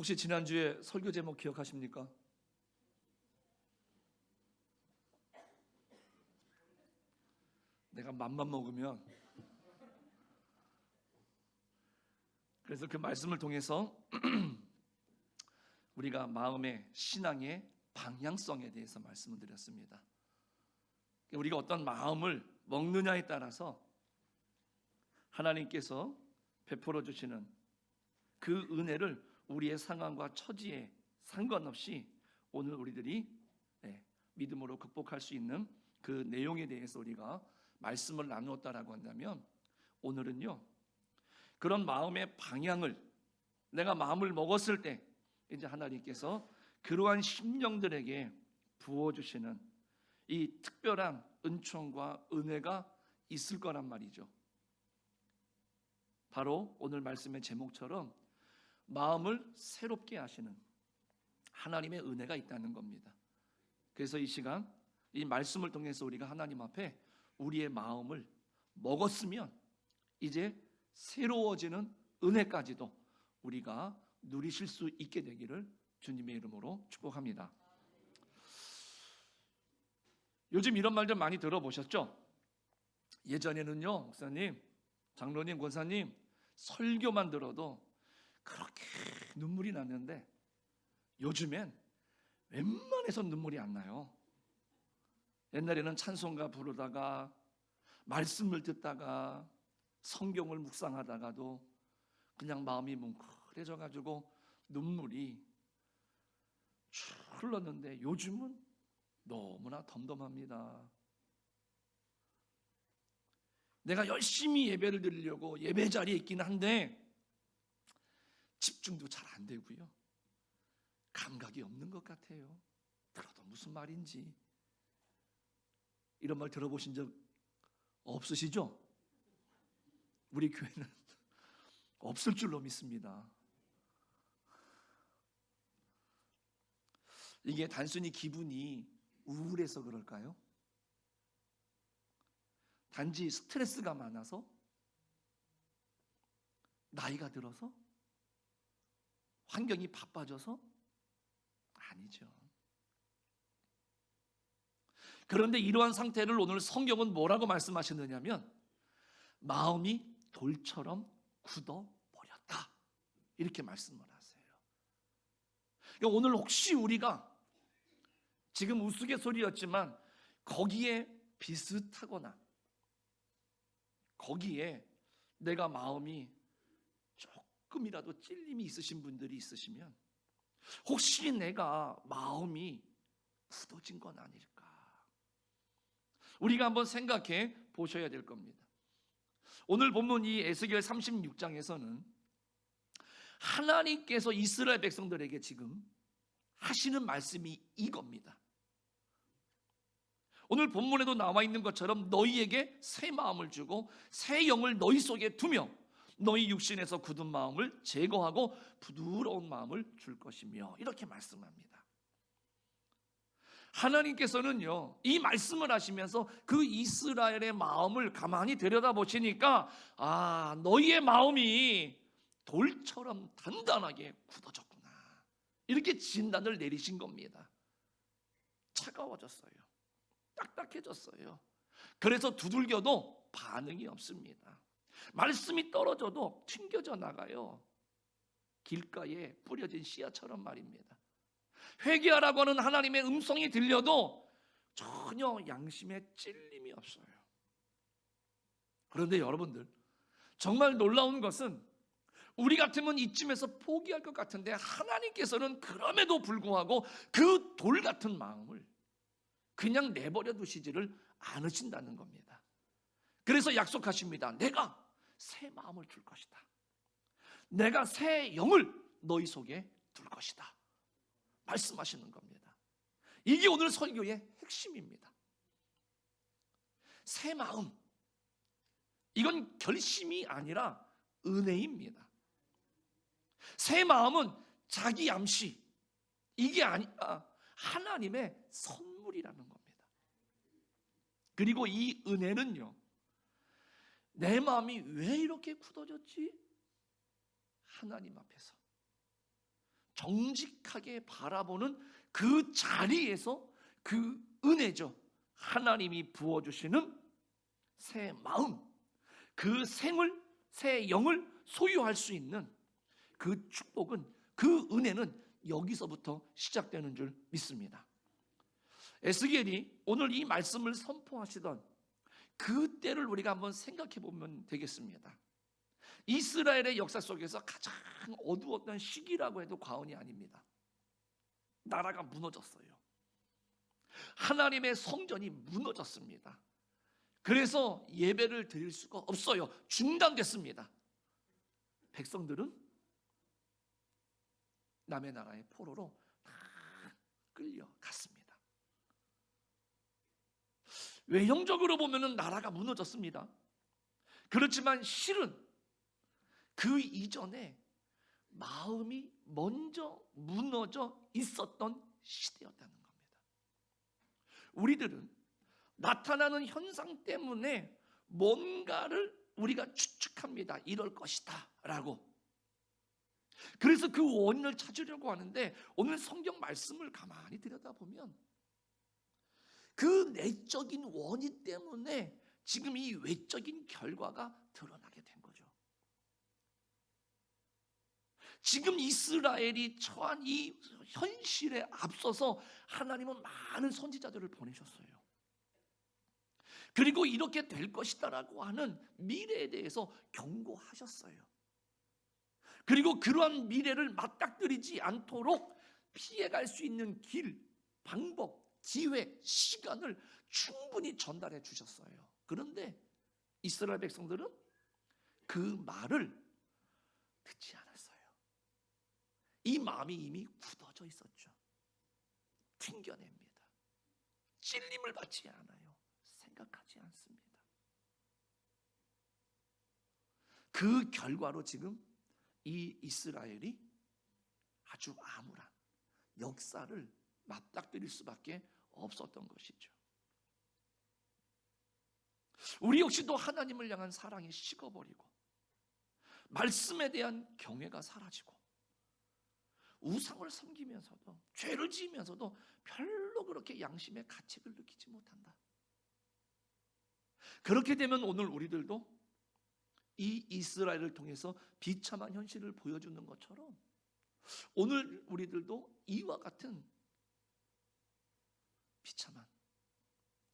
혹시 지난주에 설교 제목 기억하십니까? 내가 맘만 먹으면. 그래서 그 말씀을 통해서 우리가 마음의 신앙의 방향성에 대해서 말씀을 드렸습니다. 우리가 어떤 마음을 먹느냐에 따라서 하나님께서 베풀어 주시는 그 은혜를 우리의 상황과 처지에 상관없이 오늘 우리들이 믿음으로 극복할 수 있는 그 내용에 대해서 우리가 말씀을 나누었다라고 한다면, 오늘은요, 그런 마음의 방향을 내가 마음을 먹었을 때 이제 하나님께서 그러한 심령들에게 부어주시는 이 특별한 은총과 은혜가 있을 거란 말이죠. 바로 오늘 말씀의 제목처럼 마음을 새롭게 하시는 하나님의 은혜가 있다는 겁니다. 그래서 이 시간 이 말씀을 통해서 우리가 하나님 앞에 우리의 마음을 먹었으면 이제 새로워지는 은혜까지도 우리가 누리실 수 있게 되기를 주님의 이름으로 축복합니다. 요즘 이런 말들 많이 들어보셨죠? 예전에는요, 목사님, 장로님, 권사님 설교만 들어도 그렇게 눈물이 났는데 요즘엔 웬만해서 눈물이 안 나요. 옛날에는 찬송가 부르다가 말씀을 듣다가 성경을 묵상하다가도 그냥 마음이 뭉클해져 가지고 눈물이 쭉 흘렀는데 요즘은 너무나 덤덤합니다. 내가 열심히 예배를 드리려고 예배 자리에 있긴 한데 집중도 잘 안 되고요, 감각이 없는 것 같아요. 들어도 무슨 말인지. 이런 말 들어보신 적 없으시죠? 우리 교회는 없을 줄로 믿습니다. 이게 단순히 기분이 우울해서 그럴까요? 단지 스트레스가 많아서? 나이가 들어서? 환경이 바빠져서? 아니죠. 그런데 이러한 상태를 오늘 성경은 뭐라고 말씀하시느냐면 마음이 돌처럼 굳어버렸다, 이렇게 말씀을 하세요. 그러니까 오늘 혹시 우리가 지금 우스갯소리였지만 거기에 비슷하거나 거기에 내가 마음이 조금이라도 찔림이 있으신 분들이 있으시면 혹시 내가 마음이 굳어진 건 아닐까, 우리가 한번 생각해 보셔야 될 겁니다. 오늘 본문 이 에스겔 36장에서는 하나님께서 이스라엘 백성들에게 지금 하시는 말씀이 이겁니다. 오늘 본문에도 나와 있는 것처럼 너희에게 새 마음을 주고 새 영을 너희 속에 두며 너희 육신에서 굳은 마음을 제거하고 부드러운 마음을 줄 것이며, 이렇게 말씀합니다. 하나님께서는요, 이 말씀을 하시면서 그 이스라엘의 마음을 가만히 들여다보시니까 너희의 마음이 돌처럼 단단하게 굳어졌구나, 이렇게 진단을 내리신 겁니다. 차가워졌어요. 딱딱해졌어요. 그래서 두들겨도 반응이 없습니다. 말씀이 떨어져도 튕겨져 나가요. 길가에 뿌려진 씨앗처럼 말입니다. 회개하라고 하는 하나님의 음성이 들려도 전혀 양심에 찔림이 없어요. 그런데 여러분들, 정말 놀라운 것은 우리 같으면 이쯤에서 포기할 것 같은데 하나님께서는 그럼에도 불구하고 그 돌 같은 마음을 그냥 내버려 두시지를 않으신다는 겁니다. 그래서 약속하십니다. 내가 새 마음을 줄 것이다. 내가 새 영을 너희 속에 둘 것이다, 말씀하시는 겁니다. 이게 오늘 설교의 핵심입니다. 새 마음, 이건 결심이 아니라 은혜입니다. 새 마음은 자기 암시, 이게 아니라 하나님의 선물이라는 겁니다. 그리고 이 은혜는요, 내 마음이 왜 이렇게 굳어졌지? 하나님 앞에서 정직하게 바라보는 그 자리에서 그 은혜죠. 하나님이 부어주시는 새 마음, 그 새 영을 소유할 수 있는 그 축복은, 그 은혜는 여기서부터 시작되는 줄 믿습니다. 에스겔이 오늘 이 말씀을 선포하시던 그 때를 우리가 한번 생각해 보면 되겠습니다. 이스라엘의 역사 속에서 가장 어두웠던 시기라고 해도 과언이 아닙니다. 나라가 무너졌어요. 하나님의 성전이 무너졌습니다. 그래서 예배를 드릴 수가 없어요. 중단됐습니다. 백성들은 남의 나라의 포로로 다 끌려갔습니다. 외형적으로 보면은 나라가 무너졌습니다. 그렇지만 실은 그 이전에 마음이 먼저 무너져 있었던 시대였다는 겁니다. 우리들은 나타나는 현상 때문에 뭔가를 우리가 추측합니다. 이럴 것이다 라고. 그래서 그 원인을 찾으려고 하는데, 오늘 성경 말씀을 가만히 들여다보면 그 내적인 원인 때문에 지금 이 외적인 결과가 드러나게 된 거죠. 지금 이스라엘이 처한 이 현실에 앞서서 하나님은 많은 선지자들을 보내셨어요. 그리고 이렇게 될 것이다라고 하는 미래에 대해서 경고하셨어요. 그리고 그러한 미래를 맞닥뜨리지 않도록 피해갈 수 있는 길, 방법, 기회, 시간을 충분히 전달해 주셨어요. 그런데 이스라엘 백성들은 그 말을 듣지 않았어요. 이 마음이 이미 굳어져 있었죠. 튕겨냅니다. 찔림을 받지 않아요. 생각하지 않습니다. 그 결과로 지금 이 이스라엘이 아주 암울한 역사를 맞닥뜨릴 수밖에 없었던 것이죠. 우리 역시도 하나님을 향한 사랑이 식어버리고 말씀에 대한 경외가 사라지고 우상을 섬기면서도 죄를 지으면서도 별로 그렇게 양심의 가책을 느끼지 못한다. 그렇게 되면 오늘 우리들도 이 이스라엘을 통해서 비참한 현실을 보여주는 것처럼 오늘 우리들도 이와 같은 비참한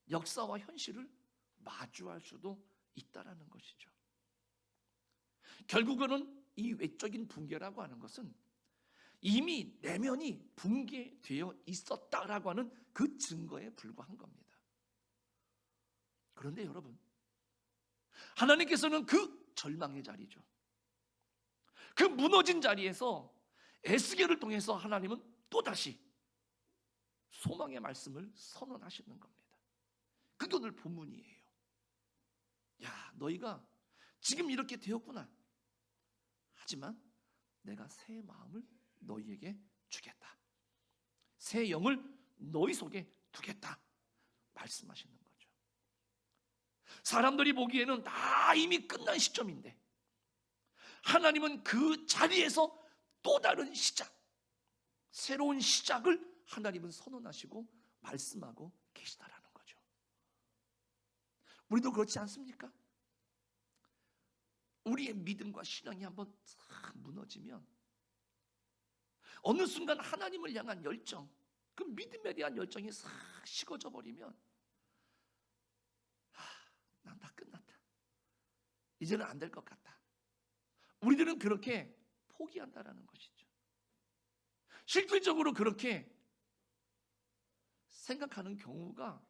역사와 현실을 마주할 수도 있다라는 것이죠. 결국은 이 외적인 붕괴라고 하는 것은 이미 내면이 붕괴되어 있었다라고 하는 그 증거에 불과한 겁니다. 그런데 여러분, 하나님께서는 그 절망의 자리죠, 그 무너진 자리에서 에스겔을 통해서 하나님은 또다시 소망의 말씀을 선언하시는 겁니다. 그게 오늘 본문이에요. 야, 너희가 지금 이렇게 되었구나. 하지만 내가 새 마음을 너희에게 주겠다. 새 영을 너희 속에 두겠다. 말씀하시는 거죠. 사람들이 보기에는 다 이미 끝난 시점인데 하나님은 그 자리에서 또 다른 시작, 새로운 시작을 하나님은 선언하시고 말씀하고 계시다라는 거죠. 우리도 그렇지 않습니까? 우리의 믿음과 신앙이 한번 싹 무너지면 어느 순간 하나님을 향한 열정, 그 믿음에 대한 열정이 싹 식어져 버리면 난 다 끝났다. 이제는 안 될 것 같다. 우리들은 그렇게 포기한다라는 것이죠. 실질적으로 그렇게 생각하는 경우가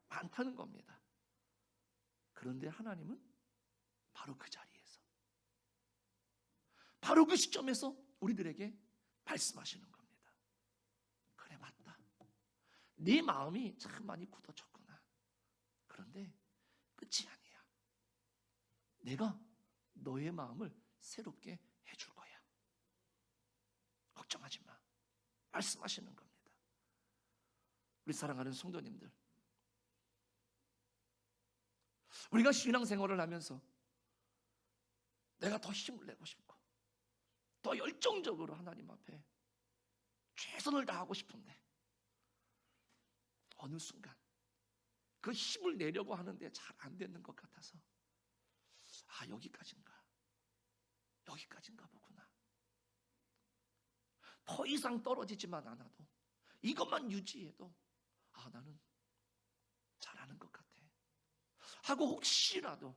많다는 겁니다. 그런데 하나님은 바로 그 자리에서, 바로 그 시점에서 우리들에게 말씀하시는 겁니다. 그래, 맞다. 네 마음이 참 많이 굳어졌구나. 그런데 끝이 아니야. 내가 너의 마음을 새롭게 해줄 거야. 걱정하지 마. 말씀하시는 겁니다. 우리 사랑하는 성도님들, 우리가 신앙생활을 하면서 내가 더 힘을 내고 싶고 더 열정적으로 하나님 앞에 최선을 다하고 싶은데 어느 순간 그 힘을 내려고 하는데 잘 안 되는 것 같아서 여기까지인가 보구나. 더 이상 떨어지지만 않아도 이것만 유지해도 나는 잘하는 것 같아 하고 혹시라도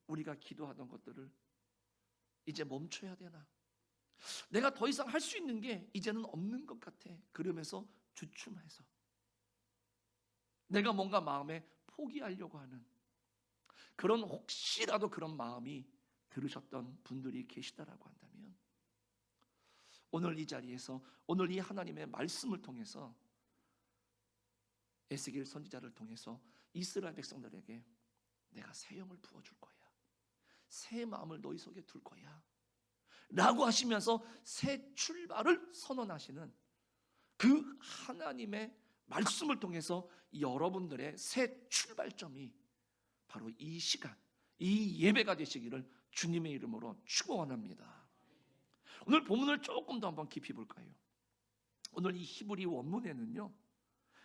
우리가 기도하던 것들을 이제 멈춰야 되나? 내가 더 이상 할 수 있는 게 이제는 없는 것 같아. 그러면서 주춤해서 내가 뭔가 마음에 포기하려고 하는 그런 혹시라도 그런 마음이 들으셨던 분들이 계시다라고 한다면 오늘 이 자리에서 오늘 이 하나님의 말씀을 통해서 에스겔 선지자를 통해서 이스라엘 백성들에게 내가 새 영을 부어줄 거야. 새 마음을 너희 속에 둘 거야. 라고 하시면서 새 출발을 선언하시는 그 하나님의 말씀을 통해서 여러분들의 새 출발점이 바로 이 시간, 이 예배가 되시기를 주님의 이름으로 축원합니다. 오늘 본문을 조금 더 한번 깊이 볼까요? 오늘 이 히브리 원문에는요,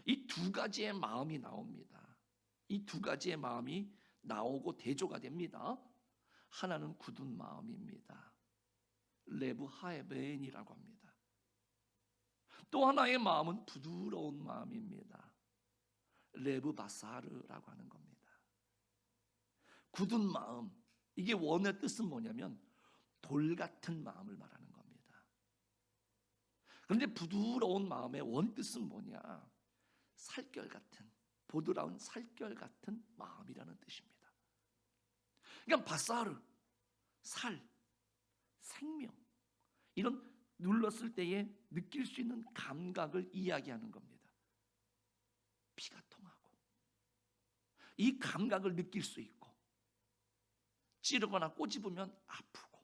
이 두 가지의 마음이 나옵니다. 이 두 가지의 마음이 나오고 대조가 됩니다. 하나는 굳은 마음입니다. 레브 하에벤이라고 합니다. 또 하나의 마음은 부드러운 마음입니다. 레브 바사르라고 하는 겁니다. 굳은 마음, 이게 원의 뜻은 뭐냐면 돌 같은 마음을 말하는 겁니다. 그런데 부드러운 마음의 원 뜻은 뭐냐? 살결 같은, 보드라운 살결 같은 마음이라는 뜻입니다. 그러니까 바사르, 살, 생명, 이런 눌렀을 때에 느낄 수 있는 감각을 이야기하는 겁니다. 피가 통하고 이 감각을 느낄 수 있고, 찌르거나 꼬집으면 아프고,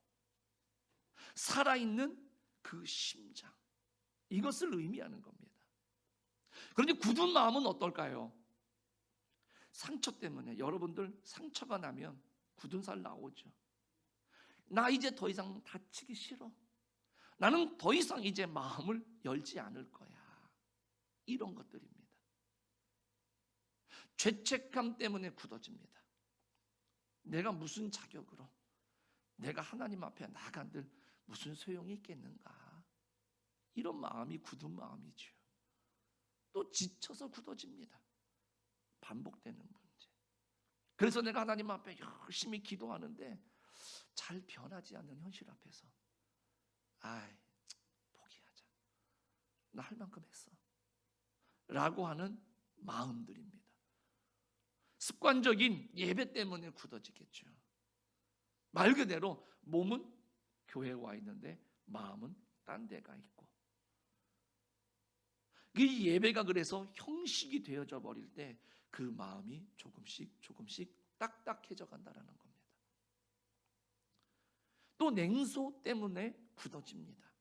살아있는 그 심장, 이것을 의미하는 겁니다. 그런데 굳은 마음은 어떨까요? 상처 때문에 여러분들 상처가 나면 굳은 살 나오죠. 나 이제 더 이상 다치기 싫어. 나는 더 이상 이제 마음을 열지 않을 거야. 이런 것들입니다. 죄책감 때문에 굳어집니다. 내가 무슨 자격으로 내가 하나님 앞에 나간들 무슨 소용이 있겠는가? 이런 마음이 굳은 마음이죠. 또 지쳐서 굳어집니다. 반복되는 문제. 그래서 내가 하나님 앞에 열심히 기도하는데 잘 변하지 않는 현실 앞에서 포기하자. 나 할 만큼 했어. 라고 하는 마음들입니다. 습관적인 예배 때문에 굳어지겠죠. 말 그대로 몸은 교회에 와 있는데 마음은 딴 데가 있고, 이 예배가 그래서 형식이 되어져 버릴 때 그 마음이 조금씩 딱딱해져 간다라는 겁니다. 또 냉소 때문에 굳어집니다.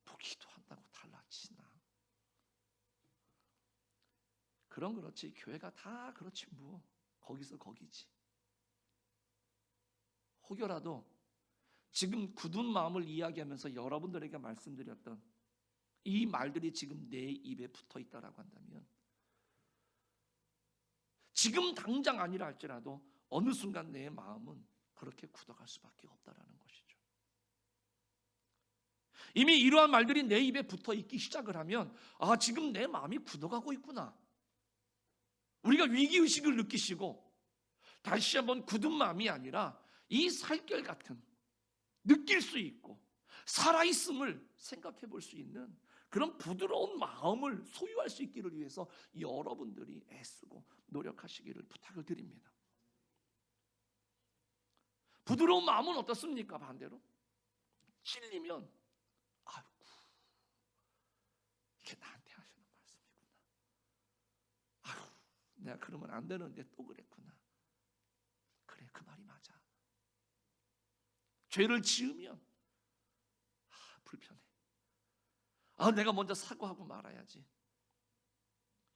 뭐 기도한다고 달라지나? 그럼 그렇지, 교회가 다 그렇지 뭐, 거기서 거기지. 혹여라도 지금 굳은 마음을 이야기하면서 여러분들에게 말씀드렸던 이 말들이 지금 내 입에 붙어 있다라고 한다면, 지금 당장 아니라 할지라도 어느 순간 내 마음은 그렇게 굳어갈 수밖에 없다라는 것이죠. 이미 이러한 말들이 내 입에 붙어 있기 시작을 하면 지금 내 마음이 굳어가고 있구나. 우리가 위기의식을 느끼시고 다시 한번 굳은 마음이 아니라 이 살결 같은, 느낄 수 있고 살아있음을 생각해 볼 수 있는 그런 부드러운 마음을 소유할 수 있기를 위해서 여러분들이 애쓰고 노력하시기를 부탁을 드립니다. 부드러운 마음은 어떻습니까? 반대로 찔리면 이게 나한테 하시는 말씀이구나. 내가 그러면 안 되는데 또 그랬구나. 그래, 그 말이 맞아. 죄를 지으면 불편해. 내가 먼저 사과하고 말아야지.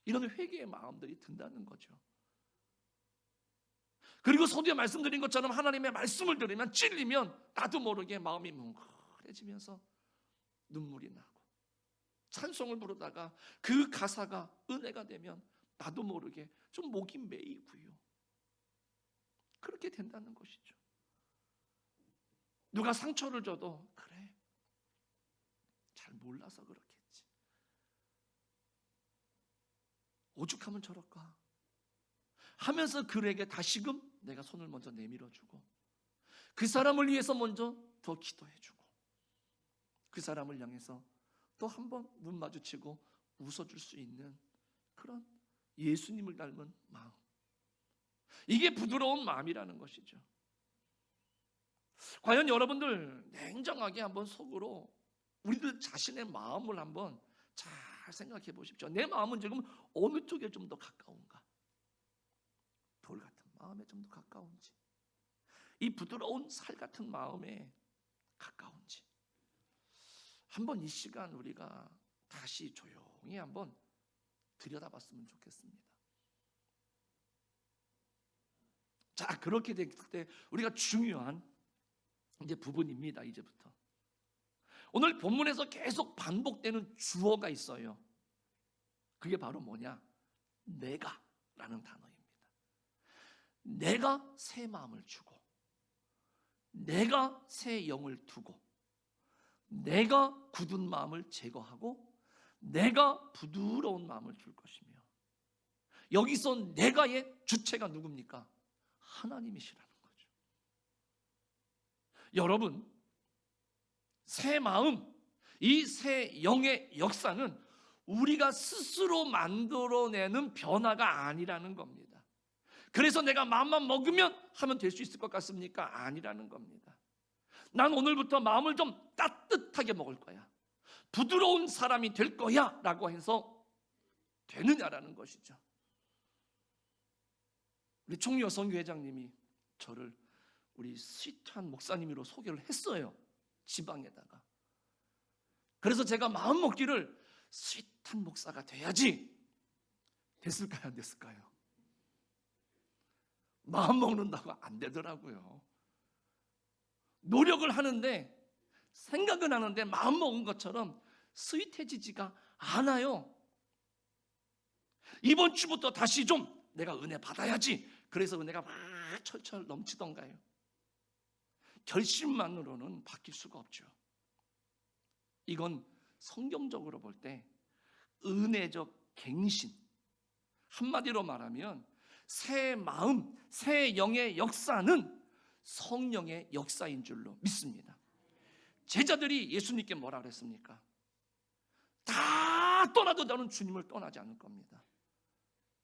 이런 회개의 마음들이 든다는 거죠. 그리고 서두에 말씀드린 것처럼 하나님의 말씀을 들으면 찔리면 나도 모르게 마음이 뭉클해지면서 눈물이 나고 찬송을 부르다가 그 가사가 은혜가 되면 나도 모르게 좀 목이 메이고요. 그렇게 된다는 것이죠. 누가 상처를 줘도 그래, 잘 몰라서 그렇겠지. 오죽하면 저럴까 하면서 그에게 다시금 내가 손을 먼저 내밀어주고 그 사람을 위해서 먼저 더 기도해주고 그 사람을 향해서 또 한 번 눈 마주치고 웃어줄 수 있는 그런 예수님을 닮은 마음, 이게 부드러운 마음이라는 것이죠. 과연 여러분들 냉정하게 한번 속으로 우리들 자신의 마음을 한번 잘 생각해 보십시오. 내 마음은 지금 어느 쪽에 좀 더 가까운가? 돌 같은 마음에 좀 더 가까운지, 이 부드러운 살 같은 마음에 가까운지, 한번 이 시간 우리가 다시 조용히 한번 들여다봤으면 좋겠습니다. 자, 그렇게 됐을 때 우리가 중요한 이제 부분입니다. 이제부터 오늘 본문에서 계속 반복되는 주어가 있어요. 그게 바로 뭐냐? 내가라는 단어입니다. 내가 새 마음을 주고, 내가 새 영을 두고, 내가 굳은 마음을 제거하고, 내가 부드러운 마음을 줄 것이며, 여기서 내가의 주체가 누굽니까? 하나님이시라는 거죠. 여러분, 새 마음, 이 새 영의 역사는 우리가 스스로 만들어내는 변화가 아니라는 겁니다. 그래서 내가 마음만 먹으면 하면 될 수 있을 것 같습니까? 아니라는 겁니다. 난 오늘부터 마음을 좀 따뜻하게 먹을 거야, 부드러운 사람이 될 거야 라고 해서 되느냐라는 것이죠. 우리 총여성교 회장님이 저를 우리 스윗한 목사님으로 소개를 했어요, 지방에다가. 그래서 제가 마음 먹기를 스윗한 목사가 돼야지. 됐을까요? 안 됐을까요? 마음 먹는다고 안 되더라고요. 노력을 하는데, 생각은 하는데 마음 먹은 것처럼 스윗해지지가 않아요. 이번 주부터 다시 좀 내가 은혜 받아야지. 그래서 은혜가 막 철철 넘치던가요? 결심만으로는 바뀔 수가 없죠. 이건 성경적으로 볼 때 은혜적 갱신, 한마디로 말하면 새 마음, 새 영의 역사는 성령의 역사인 줄로 믿습니다. 제자들이 예수님께 뭐라 그랬습니까? 다 떠나도 너는 주님을 떠나지 않을 겁니다.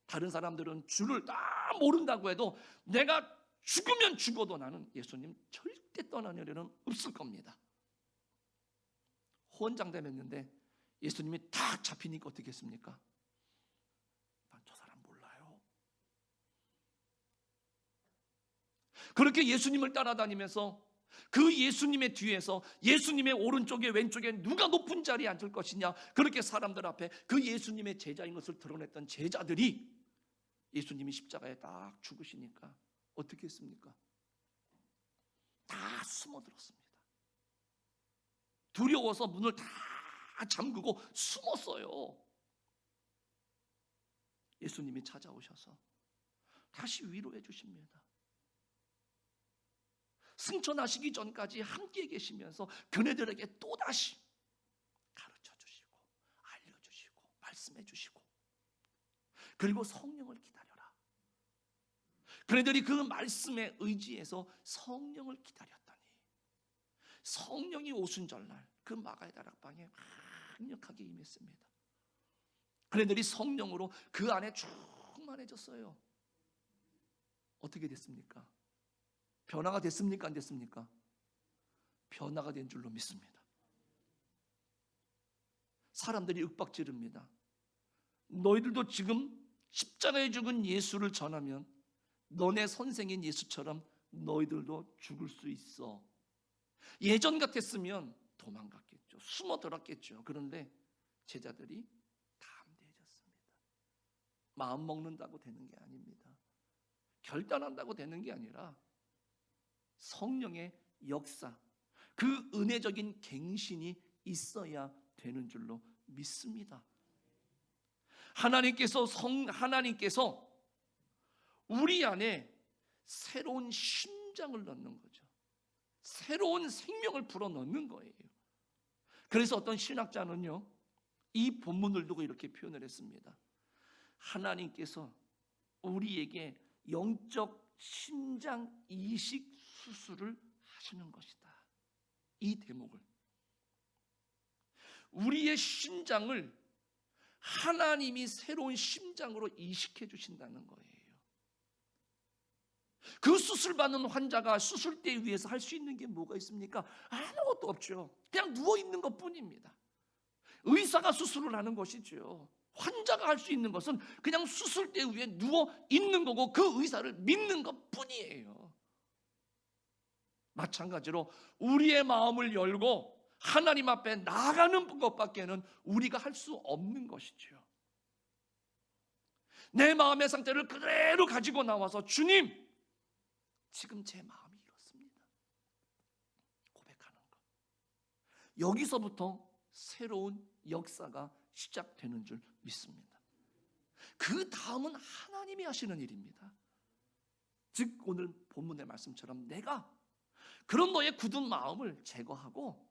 다른 사람들은 주를 다 모른다고 해도 내가 죽으면 죽어도 나는 예수님 절대 떠나는 일은 없을 겁니다. 호언장담했는데 예수님이 딱 잡히니까 어떻게 했습니까? 난 저 사람 몰라요. 그렇게 예수님을 따라다니면서 그 예수님의 뒤에서 예수님의 오른쪽에 왼쪽에 누가 높은 자리에 앉을 것이냐, 그렇게 사람들 앞에 그 예수님의 제자인 것을 드러냈던 제자들이 예수님이 십자가에 딱 죽으시니까 어떻게 했습니까? 다 숨어들었습니다. 두려워서 문을 다 잠그고 숨었어요. 예수님이 찾아오셔서 다시 위로해 주십니다. 승천하시기 전까지 함께 계시면서 그네들에게 또다시 가르쳐 주시고 알려주시고 말씀해 주시고, 그리고 성령을 기다려라. 그네들이 그 말씀에 의지해서 성령을 기다렸더니 성령이 오순 전날 그 마가의 다락방에 강력하게 임했습니다. 그네들이 성령으로 그 안에 충만해졌어요. 어떻게 됐습니까? 변화가 됐습니까? 안 됐습니까? 변화가 된 줄로 믿습니다. 사람들이 윽박지릅니다. 너희들도 지금 십자가에 죽은 예수를 전하면 너네 선생인 예수처럼 너희들도 죽을 수 있어. 예전 같았으면 도망갔겠죠. 숨어들었겠죠. 그런데 제자들이 담대해졌습니다. 마음 먹는다고 되는 게 아닙니다. 결단한다고 되는 게 아니라 성령의 역사, 그 은혜적인 갱신이 있어야 되는 줄로 믿습니다. 하나님께서 우리 안에 새로운 심장을 넣는 거죠. 새로운 생명을 불어넣는 거예요. 그래서 어떤 신학자는요, 이 본문을 두고 이렇게 표현을 했습니다. 하나님께서 우리에게 영적 심장 이식 수술을 하시는 것이다. 이 대목을, 우리의 심장을 하나님이 새로운 심장으로 이식해 주신다는 거예요. 그 수술받는 환자가 수술대 위에서 할 수 있는 게 뭐가 있습니까? 아무것도 없죠. 그냥 누워있는 것 뿐입니다. 의사가 수술을 하는 것이죠. 환자가 할 수 있는 것은 그냥 수술대 위에 누워있는 거고 그 의사를 믿는 것 뿐이에요. 마찬가지로 우리의 마음을 열고 하나님 앞에 나아가는 것밖에는 우리가 할 수 없는 것이죠. 내 마음의 상태를 그대로 가지고 나와서 주님, 지금 제 마음이 이렇습니다. 고백하는 것. 여기서부터 새로운 역사가 시작되는 줄 믿습니다. 그 다음은 하나님이 하시는 일입니다. 즉 오늘 본문의 말씀처럼 내가 그런 너의 굳은 마음을 제거하고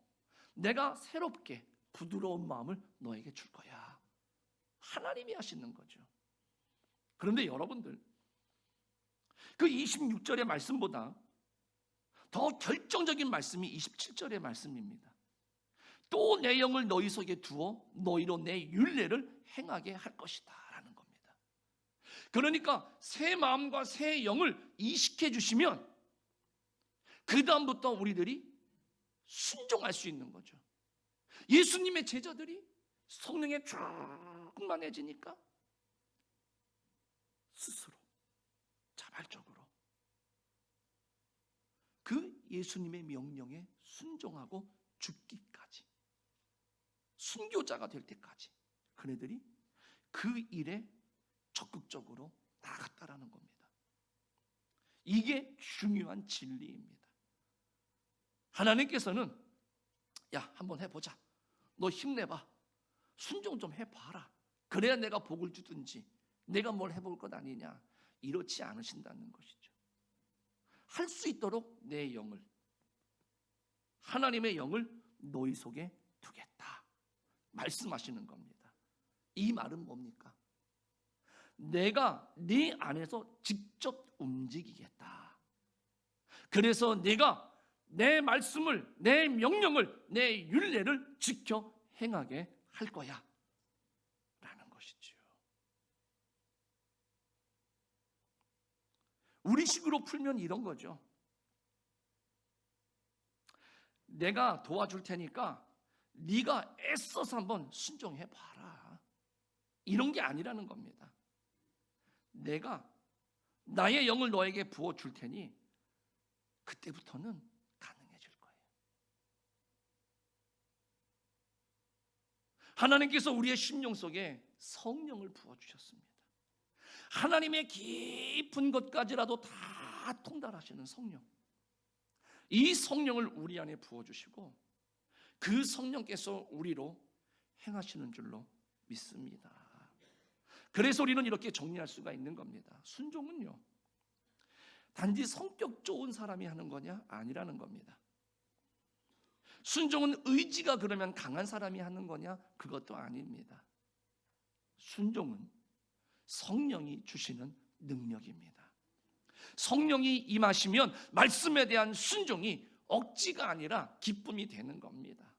내가 새롭게 부드러운 마음을 너에게 줄 거야. 하나님이 하시는 거죠. 그런데 여러분들, 그 26절의 말씀보다 더 결정적인 말씀이 27절의 말씀입니다. 또 내 영을 너희 속에 두어 너희로 내 율례를 행하게 할 것이다 라는 겁니다. 그러니까 새 마음과 새 영을 이식해 주시면 그 다음부터 우리들이 순종할 수 있는 거죠. 예수님의 제자들이 성령에 충만해지니까 스스로 자발적으로 그 예수님의 명령에 순종하고 죽기까지, 순교자가 될 때까지 그네들이 그 일에 적극적으로 나갔다라는 겁니다. 이게 중요한 진리입니다. 하나님께서는 야, 한번 해보자, 너 힘내봐, 순종 좀 해봐라, 그래야 내가 복을 주든지 내가 뭘 해볼 것 아니냐, 이렇지 않으신다는 것이죠. 할 수 있도록 내 영을, 하나님의 영을 너희 속에 두겠다 말씀하시는 겁니다. 이 말은 뭡니까? 내가 네 안에서 직접 움직이겠다. 그래서 내가 내 말씀을, 내 명령을, 내 율례를 지켜 행하게 할 거야 라는 것이지요. 우리식으로 풀면 이런 거죠. 내가 도와줄 테니까 네가 애써서 한번 순종해 봐라, 이런 게 아니라는 겁니다. 내가 나의 영을 너에게 부어줄 테니 그때부터는 가능해질 거예요. 하나님께서 우리의 심령 속에 성령을 부어주셨습니다. 하나님의 깊은 것까지라도 다 통달하시는 성령, 이 성령을 우리 안에 부어주시고 그 성령께서 우리로 행하시는 줄로 믿습니다. 그래서 우리는 이렇게 정리할 수가 있는 겁니다. 순종은요, 단지 성격 좋은 사람이 하는 거냐? 아니라는 겁니다. 순종은 의지가 그러면 강한 사람이 하는 거냐? 그것도 아닙니다. 순종은 성령이 주시는 능력입니다. 성령이 임하시면 말씀에 대한 순종이 억지가 아니라 기쁨이 되는 겁니다.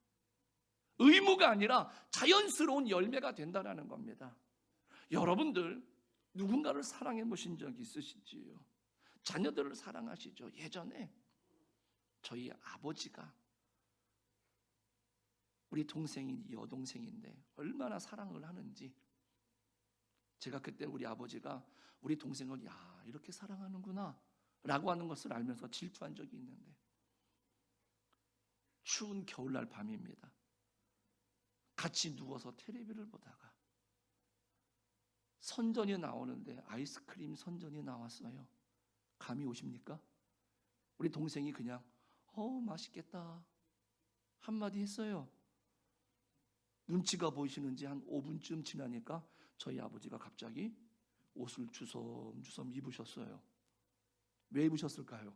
의무가 아니라 자연스러운 열매가 된다는 겁니다. 여러분들 누군가를 사랑해 보신 적 있으시지요? 자녀들을 사랑하시죠? 예전에 저희 아버지가, 우리 동생이 여동생인데 얼마나 사랑을 하는지, 제가 그때 우리 아버지가 우리 동생을 야, 이렇게 사랑하는구나 라고 하는 것을 알면서 질투한 적이 있는데, 추운 겨울날 밤입니다. 같이 누워서 텔레비를 보다가 선전이 나오는데 아이스크림 선전이 나왔어요. 감이 오십니까? 우리 동생이 그냥 맛있겠다 한마디 했어요. 눈치가 보이시는지 한 5분쯤 지나니까 저희 아버지가 갑자기 옷을 주섬주섬 입으셨어요. 왜 입으셨을까요?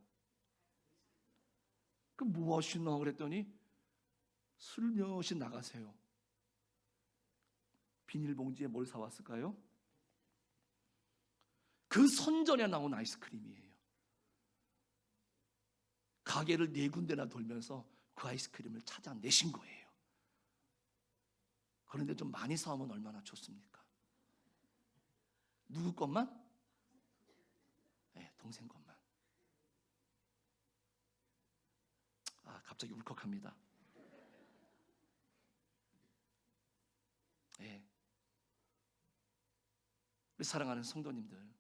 그 무엇이나 그랬더니 슬며시 나가세요. 비닐봉지에 뭘 사왔을까요? 그 선전에 나온 아이스크림이에요. 가게를 4군데나 돌면서 그 아이스크림을 찾아내신 거예요. 그런데 좀 많이 사오면 얼마나 좋습니까? 누구 것만? 네, 동생 것만. 갑자기 울컥합니다. 네. 우리 사랑하는 성도님들,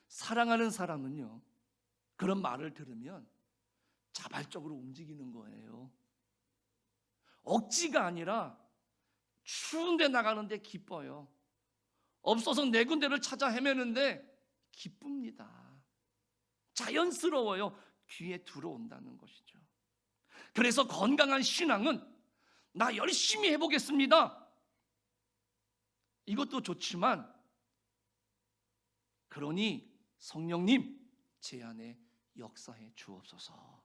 사랑하는 사람은요, 그런 말을 들으면 자발적으로 움직이는 거예요. 억지가 아니라 추운데 나가는데 기뻐요. 없어서 4군데를 찾아 헤매는데 기쁩니다. 자연스러워요. 귀에 들어온다는 것이죠. 그래서 건강한 신앙은 나 열심히 해보겠습니다. 이것도 좋지만, 그러니 성령님 제 안에 역사해 주옵소서.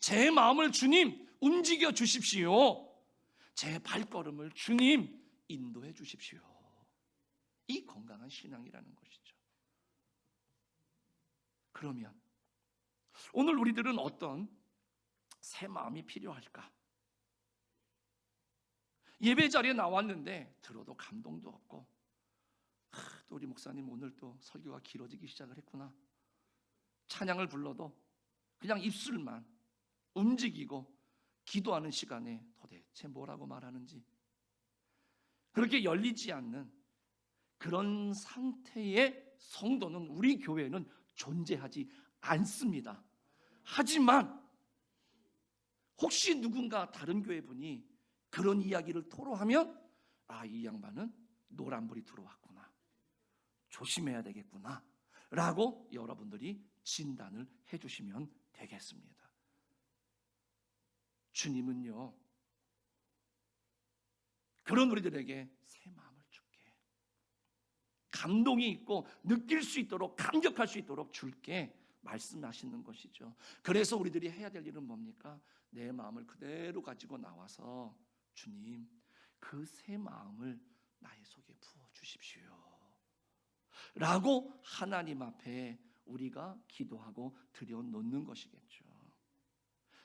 제 마음을 주님 움직여 주십시오. 제 발걸음을 주님 인도해 주십시오. 이 건강한 신앙이라는 것이죠. 그러면 오늘 우리들은 어떤 새 마음이 필요할까? 예배 자리에 나왔는데 들어도 감동도 없고, 또 우리 목사님 오늘 또 설교가 길어지기 시작을 했구나. 찬양을 불러도 그냥 입술만 움직이고 기도하는 시간에 도대체 뭐라고 말하는지 그렇게 열리지 않는 그런 상태의 성도는 우리 교회는 존재하지 않습니다. 하지만 혹시 누군가 다른 교회 분이 그런 이야기를 토로하면 이 양반은 노란불이 들어왔구나, 조심해야 되겠구나 라고 여러분들이 진단을 해주시면 되겠습니다. 주님은요, 그런 우리들에게 새 마음을 줄게, 감동이 있고 느낄 수 있도록, 감격할 수 있도록 줄게 말씀하시는 것이죠. 그래서 우리들이 해야 될 일은 뭡니까? 내 마음을 그대로 가지고 나와서 주님, 그 새 마음을 나의 속에 부어주십시오 라고 하나님 앞에 우리가 기도하고 드려놓는 것이겠죠.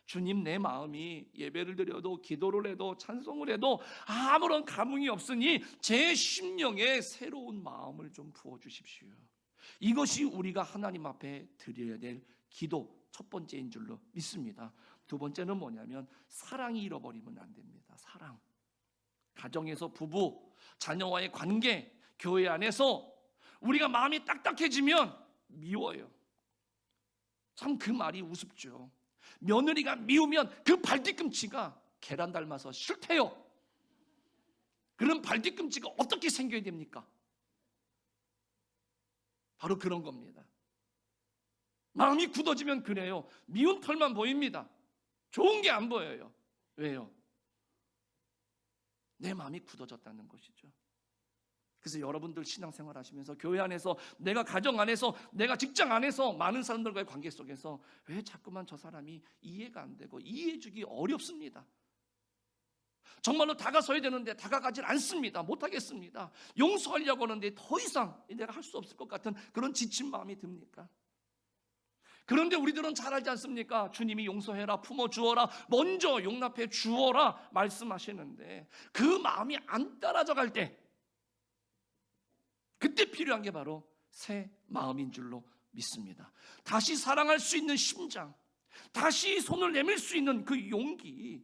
주님, 내 마음이 예배를 드려도 기도를 해도 찬송을 해도 아무런 감흥이 없으니 제 심령에 새로운 마음을 좀 부어주십시오. 이것이 우리가 하나님 앞에 드려야 될 기도 첫 번째인 줄로 믿습니다. 두 번째는 뭐냐면 사랑이 잃어버리면 안 됩니다. 사랑. 가정에서 부부, 자녀와의 관계, 교회 안에서 우리가 마음이 딱딱해지면 미워요. 참 그 말이 우습죠. 며느리가 미우면 그 발뒤꿈치가 계란 닮아서 싫대요. 그런 발뒤꿈치가 어떻게 생겨야 됩니까? 바로 그런 겁니다. 마음이 굳어지면 그래요. 미운 털만 보입니다. 좋은 게 안 보여요. 왜요? 내 마음이 굳어졌다는 것이죠. 그래서 여러분들 신앙생활 하시면서 교회 안에서, 내가 가정 안에서, 내가 직장 안에서 많은 사람들과의 관계 속에서 왜 자꾸만 저 사람이 이해가 안 되고 이해해주기 어렵습니다. 정말로 다가서야 되는데 다가가질 않습니다. 못하겠습니다. 용서하려고 하는데 더 이상 내가 할 수 없을 것 같은 그런 지친 마음이 듭니까? 그런데 우리들은 잘 알지 않습니까? 주님이 용서해라, 품어주어라, 먼저 용납해 주어라 말씀하시는데 그 마음이 안 따라져 갈 때, 그때 필요한 게 바로 새 마음인 줄로 믿습니다. 다시 사랑할 수 있는 심장, 다시 손을 내밀 수 있는 그 용기,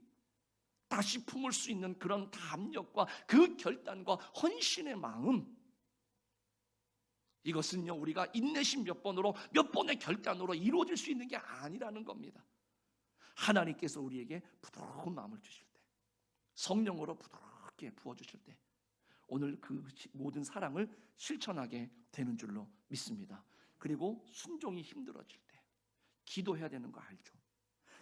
다시 품을 수 있는 그런 담력과 그 결단과 헌신의 마음, 이것은요 우리가 인내심 몇 번으로, 몇 번의 결단으로 이루어질 수 있는 게 아니라는 겁니다. 하나님께서 우리에게 부드러운 마음을 주실 때, 성령으로 부드럽게 부어주실 때 오늘 그 모든 사랑을 실천하게 되는 줄로 믿습니다. 그리고 순종이 힘들어질 때 기도해야 되는 거 알죠?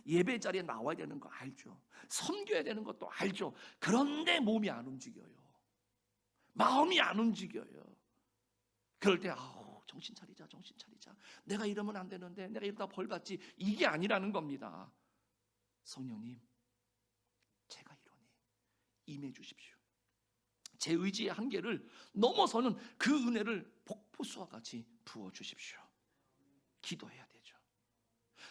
예배 자리에 나와야 되는 거 알죠. 섬겨야 되는 것도 알죠. 그런데 몸이 안 움직여요. 마음이 안 움직여요. 그럴 때 정신 차리자, 정신 차리자. 내가 이러면 안 되는데, 내가 이러다 벌 받지. 이게 아니라는 겁니다. 성령님, 제가 이러니 임해 주십시오. 제 의지의 한계를 넘어서는 그 은혜를 폭포수와 같이 부어 주십시오. 기도해야 되죠.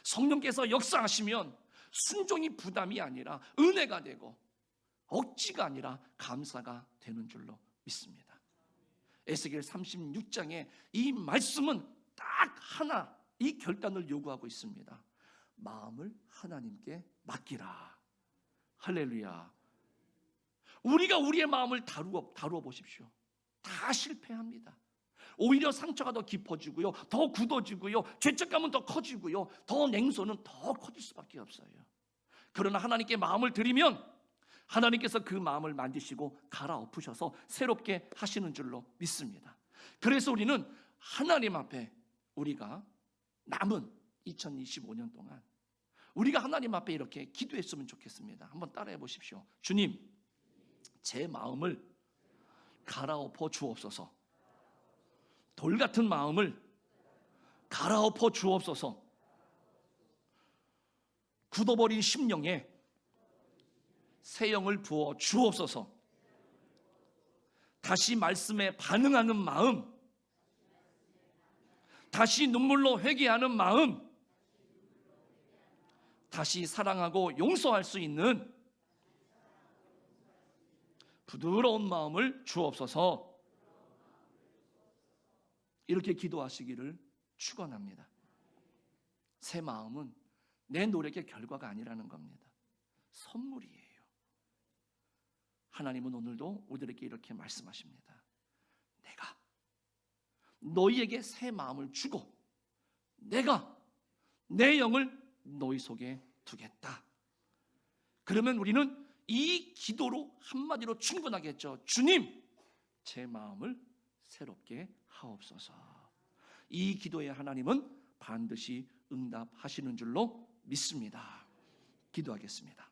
성령께서 역사하시면 순종이 부담이 아니라 은혜가 되고 억지가 아니라 감사가 되는 줄로 믿습니다. 에스겔 36장에 이 말씀은 딱 하나, 이 결단을 요구하고 있습니다. 마음을 하나님께 맡기라. 할렐루야. 우리가 우리의 마음을 다루어 보십시오. 다 실패합니다. 오히려 상처가 더 깊어지고요, 더 굳어지고요, 죄책감은 더 커지고요, 더 냉소는 더 커질 수밖에 없어요. 그러나 하나님께 마음을 드리면 하나님께서 그 마음을 만드시고 갈아엎으셔서 새롭게 하시는 줄로 믿습니다. 그래서 우리는 하나님 앞에 우리가 남은 2025년 동안 우리가 하나님 앞에 이렇게 기도했으면 좋겠습니다. 한번 따라해 보십시오. 주님, 제 마음을 갈아엎어 주옵소서. 돌 같은 마음을 갈아엎어 주옵소서. 굳어버린 심령에 새 영을 부어 주옵소서. 다시 말씀에 반응하는 마음, 다시 눈물로 회개하는 마음, 다시 사랑하고 용서할 수 있는 부드러운 마음을 주옵소서. 이렇게 기도하시기를 축원합니다. 새 마음은 내 노력의 결과가 아니라는 겁니다. 선물이에요. 하나님은 오늘도 우리에게 이렇게 말씀하십니다. 내가 너희에게 새 마음을 주고 내가 내 영을 너희 속에 두겠다. 그러면 우리는 이 기도로 한마디로 충분하겠죠. 주님, 제 마음을 새롭게 하옵소서. 이 기도에 하나님은 반드시 응답하시는 줄로 믿습니다. 기도하겠습니다.